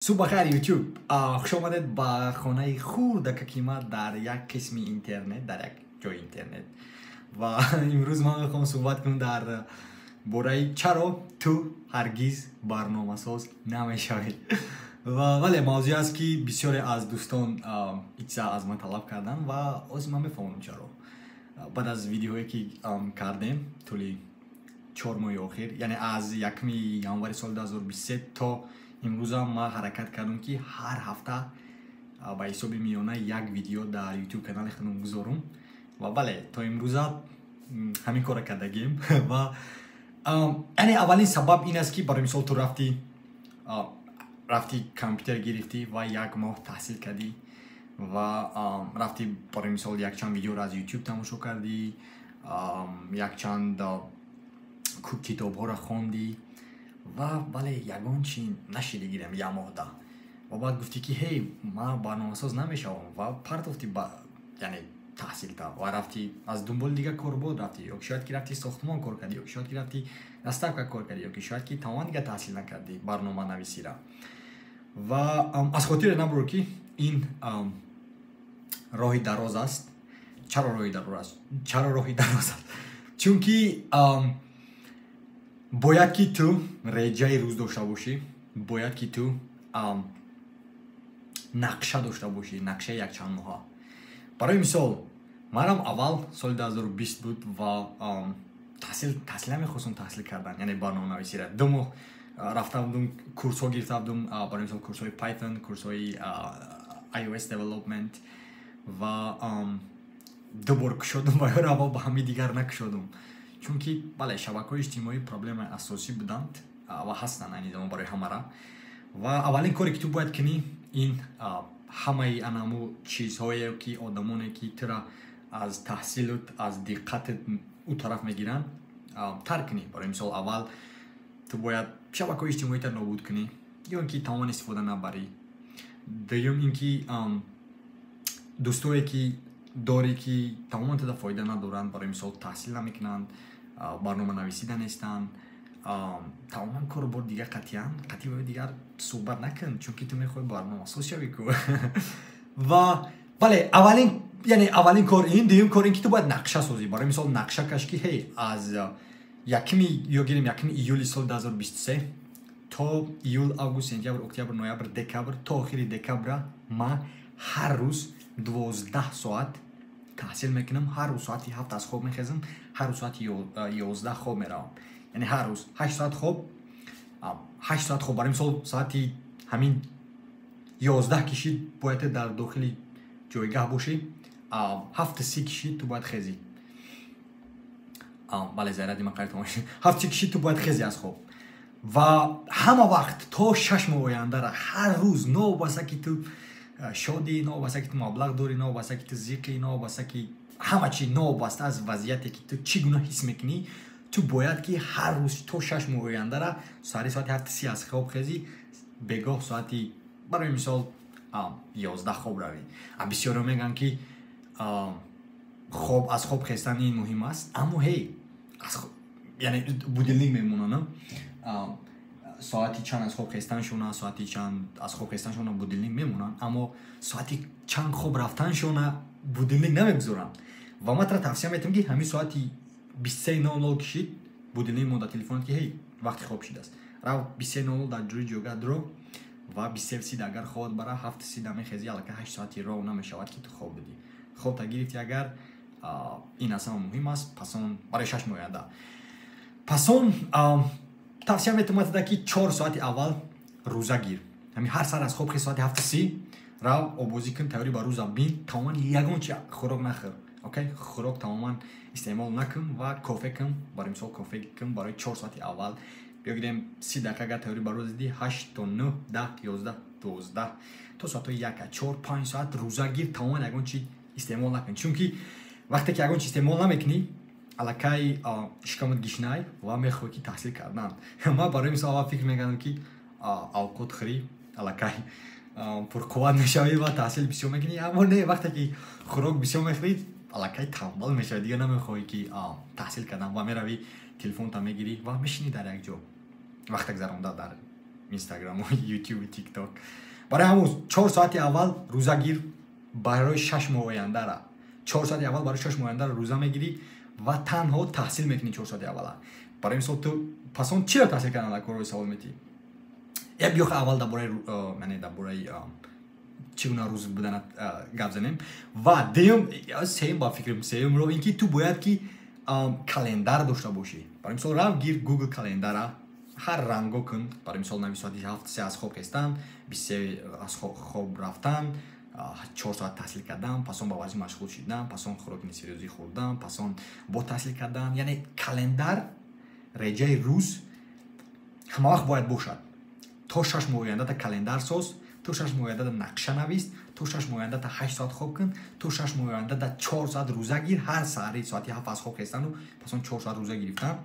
صبح خیر یوتیوب خوش آمدید با خانه خورد ککیما در یک قسم اینترنت در یک جای اینترنت و امروز ما میخوام صحبت کنم در باره چرا تو هرگز برنامه ساز نمیشوی و ولی موضوعی است که بسیاری از دوستان ایتسا از من طلب کردن و از من میفهمم چرا بعد از ویدیوهایی که کردیم طولی 4 ماه اخیر یعنی از 1 ژانویه سال 2023 تا امروز ما حرکت کردیم که هر هفته با حساب میانه یک ویدیو در یوتیوب کانال خودم گذارم و بله تا امروز همین کار کردیم و یعنی اولین سبب این است که برای مثال تو رفتی کامپیوتر گرفتی و 1 ماه تحصیل کردی و رفتی برای مثال یک چند ویدیو را از یوتیوب تماشا کردی، یک چند کتاب ها را خوندی و بله یگان چی نشیده گیرم یک ماه ده و بعد گفتی که هی ما برنامه ساز نمیشم و پرتافتی یعنی تحصیل تا و رفتی از دنبال دیگه کار بود رفتی یا شاید که رفتی ساختمان کار کردی یا شاید که رفتی دستک کار کردی یا شاید که تمام دیگه تحصیل نکردی برنامه نویسی را و از خاطر نبرو که این راهی دراز است. چرا راهی دراز است؟ چون که باید که تو رجای روز داشته باشی، باید که تو نقشه داشته باشی، نقشه یک چند ماه. برای مثال منم اول سال 2020 بود و تحصیل نمیخواستم تحصیل کردن یعنی برنامه نویسی را. 2 ماه رفته بودم کورس ها گرفته بودم، برای مثال کورس های پایتون، کورس های iOS development و دوبار کشیدم و یارو با همه دیگر نکشیدم چون که بله شبکه‌های اجتماعی پرابلم اساسی بودند و هستند این زمان برای همه را و اولین کاری که تو باید کنی این همه انمو چیزهایی که آدمانی که تو را از تحصیلت از دقت او طرف میگیرن ترک کنی. برای مثال اول تو باید شبکه‌های اجتماعی تا نابود کنی یا اینکه تمام استفاده نبری. دوم اینکه دوستایی که داری که تماما تا فایده ندارند، برای مثال تحصیل نمیکنند، برنامه نویسی نیستند، تماما کار بر دیگه قطعا دیگر صحبت نکن چون که تو میخوای برنامه ساز شوی و بله اولین کار این. دوم کار این که تو باید نقشه سازی. برای مثال نقشه کش که هی از 1 ایول سال 2023 تا ایول، آگوست، سپتامبر، اکتبر، نوامبر، دکبر تا آخر دکبر ما هر روز 12 ساعت تحصیل میکنم. هر روز ساعتی 7 از خواب میخیزم، هر روز ساعتی 11 خواب میروم، یعنی هر روز 8 ساعت خواب. 8 ساعت خواب برای مثال ساعتی همین 11 کشید باید در داخل جایگاه باشی، 7 کشید تو باید خیزی. بله زیادی من قرار تماشی 7 کشید تو باید خیزی از خواب و همه وقت تا 6 ماه آینده را هر روز نو واسه که تو شادی، نو واسه که تو مبلغ داری، نو واسه که تو زیقی، نو واسه که همه چی نو واسه از وضعیتی که تو چگونه حس میکنی تو باید که هر روز تو 6 ماه آینده را ساعت 7:30 از خواب خیزی، بگاه ساعتی برای مثال 11 خواب روی. بسیارا میگن که خواب از خواب خیستن این مهم است، اما هی از خواب یعنی بودلینگ میمونه ساعتی چند از خواب خیستن شونه، ساعتی چند از خواب خیستن شونه بودلینگ میمونن، اما ساعتی چند خواب رفتن شونه بودلینگ نمیگذارن و ما توصیه میتونم که همین ساعتی 23:00 کشید بودلینگ مونده تلفن که هی وقت خواب شده است رو 23:00 در جوری جوگه درو و 23:30 اگر خواب برای 7:30 میخیزی البته 8 ساعتی رو نمیشود که تو خواب بدی. خواب تا گرفتی اگر این اصلا مهم است. پس اون برای 6 ماه آینده پس اون توصیه میتونم که 4 ساعت اول روزه گیر، همین هر سر از خواب خیز ساعت 7:30 رو آبازی کن، تیاری با روزه بین، تماما یگان چی خوراک نخور، اوکی خوراک تماما استعمال نکن و کافه کن. برای مثال کافه کن برای 4 ساعت اول بگیریم 30 دقیقه اگر تیاری با روز دی 8 تا 9 10 11 12 تا ساعت 1 4 5 ساعت روزه گیر، تماما یگان چی استعمال نکن چون که وقتی که یگان چی استعمال نمیکنی الکی شکمت گشنای و میخوای که تحصیل کردن. ما برای مثال اول فکر میکنم که اوقات خری الکی پرقوت میشوی و تحصیل بسیار میکنی، اما نه، وقتی که خوراک بسیار میخوری الکی تنبل میشوی دیگه نمیخوای که تحصیل کردن و میروی تلفن تا میگیری و میشینی در یک جا وقت گذرانده در اینستاگرام و یوتیوب و تیک تاک. برای همون 4 ساعت اول روزگیر برای 6 ماه آینده را 4 ساعت اول برای 6 ماه آینده را روزه میگیری و تنها تحصیل میکنی 4 ساعت اول. برای مثال تو پس اون چی را تحصیل کردن در کورس سوال میتی؟ یا بیخ اول درباره یعنی درباره چگونه روز بودن گپ زنیم و دیم سیم با فکرم سیم رو اینکه تو باید که کلندر داشته باشی. برای مثال رو گیر گوگل کلندر هر رنگو کن. برای مثال نوی ساعتی 7 از خواب کستن 23 از خواب رفتن 4 ساعت تحصیل کردم پس اون با ورزش مشغول شدم پس اون خوراک نسیروزی خوردم پس اون با تحصیل کردن. یعنی کلندر رجای روز همه وقت باید باشد. تو 6 ماه آینده تا کلندر ساز، تو 6 ماه آینده نقشه نویس، تو 6 ماه آینده تا 8 ساعت خواب کن، تو 6 ماه آینده تا 4 ساعت روزه گیر. هر ساعتی ساعتی 7 از خواب خستن و پس اون 4 ساعت روزه گرفتن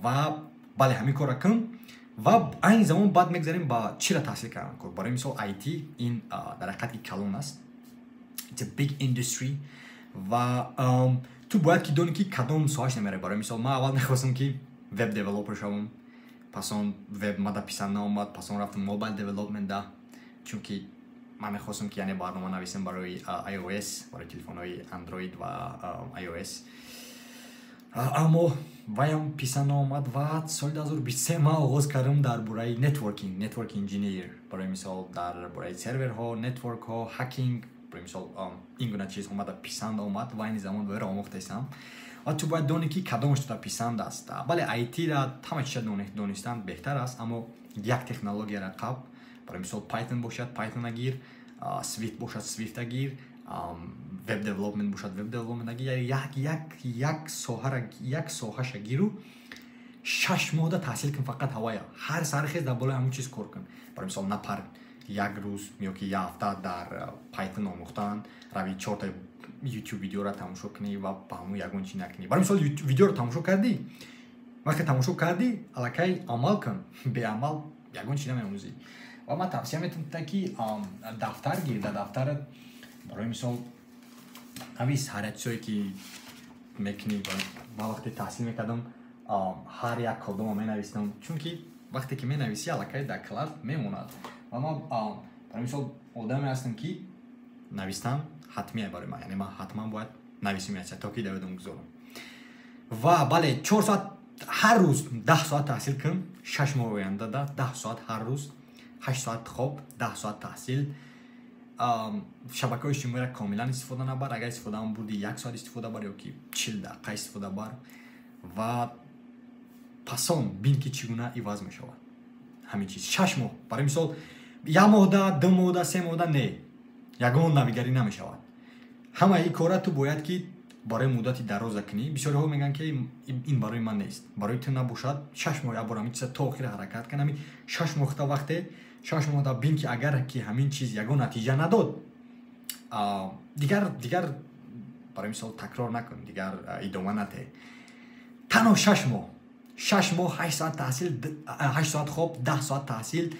و بله همین کار کن و این زمان بعد میگذاریم با چی را تحصیل کردن کن. برای مثال IT این در حقیقت کلون است. It's a big industry و تو باید که دونی که کدام ساعتش نمیره. برای مثال ما اول میخواستم که وب دیولپر شوم پس اون وب ما دا پیسان نامد پس اون رفتم موبایل دیولپمنت دا چون که من میخواستم که یعنی برنامه نویسم برای iOS برای تلفن های اندروید و iOS اما وایم پیسان آمد و سال 2023 ما آغاز کردم در برای نتورک انجینیر. برای مثال در برای سرورها نتورک ها هکینگ برای مثال این گونه چیز اومد پیسان آمد و این زمان باید آموخته استم و تو باید دونی که کدامش تو پیسند است. بله آیتی را همه چیز دونستن بهتر است اما یک تکنولوژی را قبل برای مثال پایتون باشد پایتون گیر سویفت باشد سویفت گیر وب دیولپمنت باشد وب دیولپمنت گیر. یک ساحه شگیرو 6 ماه تحصیل کن فقط هوایا هر سرخیز در بالای همون چیز کار کن. برای مثال نپر یک روز یا که یک هفته در پایتون آموختن روی 4 تا یوتیوب ویدیو را تماشا کنی و با همون یگون چی نکنی. برای مثال ویدیو را تماشا کردی وقتی تماشا کردی الکی عمل کن به عمل یگون چی نمی‌آموزی. و من توصیه می‌کنم که دفتر گیر در دفتر برای مثال همین حرکتی که میکنی با وقتی تحصیل میکردم هر یک کدوم مینویسم چون که وقتی که مینویسی الکی در کلاس میموند و ما برای مثال آدمی هستم که نوشتن حتمیه برای من یعنی من حتما باید نویسم میشه تا که دویدم گذارم و بله 4 ساعت هر روز 10 ساعت تحصیل کن 6 ماه آینده 10 ساعت هر روز 8 ساعت خواب 10 ساعت تحصیل شبکه اجتماعی را کاملا استفاده نبر. اگر استفاده هم بودی 1 ساعت استفاده بر یا که 40 دقیقه استفاده بر و پسان بین که چگونه عوض می شود همین چیز 6 ماه. برای مثال 1 ماه 2 ماه 3 ماه نه یگان نویگری نمی شود. همه این کارا تو باید که برای مدتی دراز کنی. بسیاری ها میگن که این برای من نیست برای تو نباشد 6 ماه برای همین چیز تا آخر حرکت کنم 6 ماه تا وقت 6 ماه تا بین که اگر که همین چیز یگان نتیجه نداد دیگر برای مثال تکرار نکن دیگر ادامه نده. تنها 6 ماه 8 ساعت تحصیل 8 ساعت خواب 10 ساعت تحصیل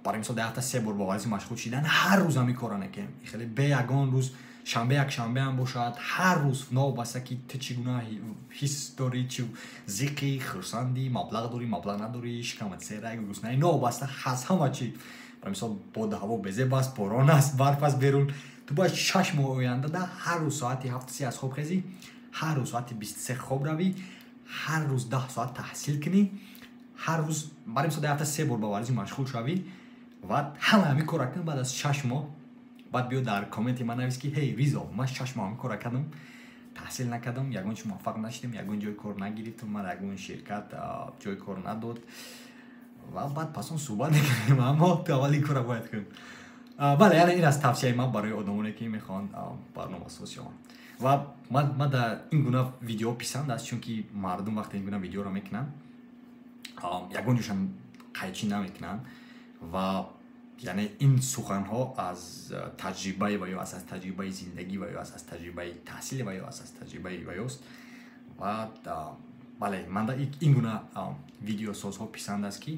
برای مثال در هفته 3 بار با ورزش مشغول شدن هر روز همین کارا نکنیم. خیلی به یگان روز شنبه یک شنبه هم باشد هر روز نوبسته که تو چگونه حس داری چه زیقی خرسندی مبلغ داری مبلغ نداری شکمت سیره گوسنه نوبسته هست همه چی. برای مثال باد هوا بزه بس باران است برف است بیرون تو باید 6 ماه آینده هر روز ساعتی 7 از خواب خیزی هر روز ساعتی 23 خواب روی هر روز 10 ساعت تحصیل کنی هر روز برای مثال در هفته 3 بار با ورزش مشغول شوی و همین کار کنی. بعد از 6 ماه بعد بیا در کامنت من نویس که هی ریزا من 6 ماه کار کردم تحصیل نکردم یگانش موفق نشدم یگان جای کار نگرفتم من یگان شرکت جای کار نداد و بعد پس اون صحبت نکنیم اما تو اولی کار باید کنیم. بله یعنی این از توصیه من برای آدمانی که میخوان برنامه سازی و من در این گونه ویدیو پسند است چون که مردم وقتی این گونه ویدیو را میکنن یگان جوشن قیچی نمیکنن و یعنی این سخن ها از تجربه و یا از تجربه زندگی و یا از تجربه تحصیل و یا از تجربه ویوست و بله من در این گونه ویدیو ساز ها پسند است که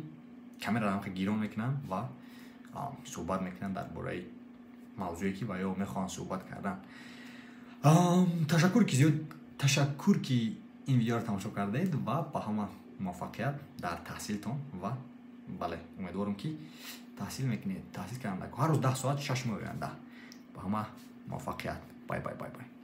کامرا هم که گیرون میکنن و صحبت میکنن در برای موضوعی که و یا میخوان صحبت کردن. تشکر که این ویدیو را تماشا کردید و با همه موفقیت در تحصیلتون و бале умедворам ки таҳсил мекунед, таҳсил кардан ҳар рӯз 10 соат 6 моҳ оянда ба ҳама муваффақият. Бай.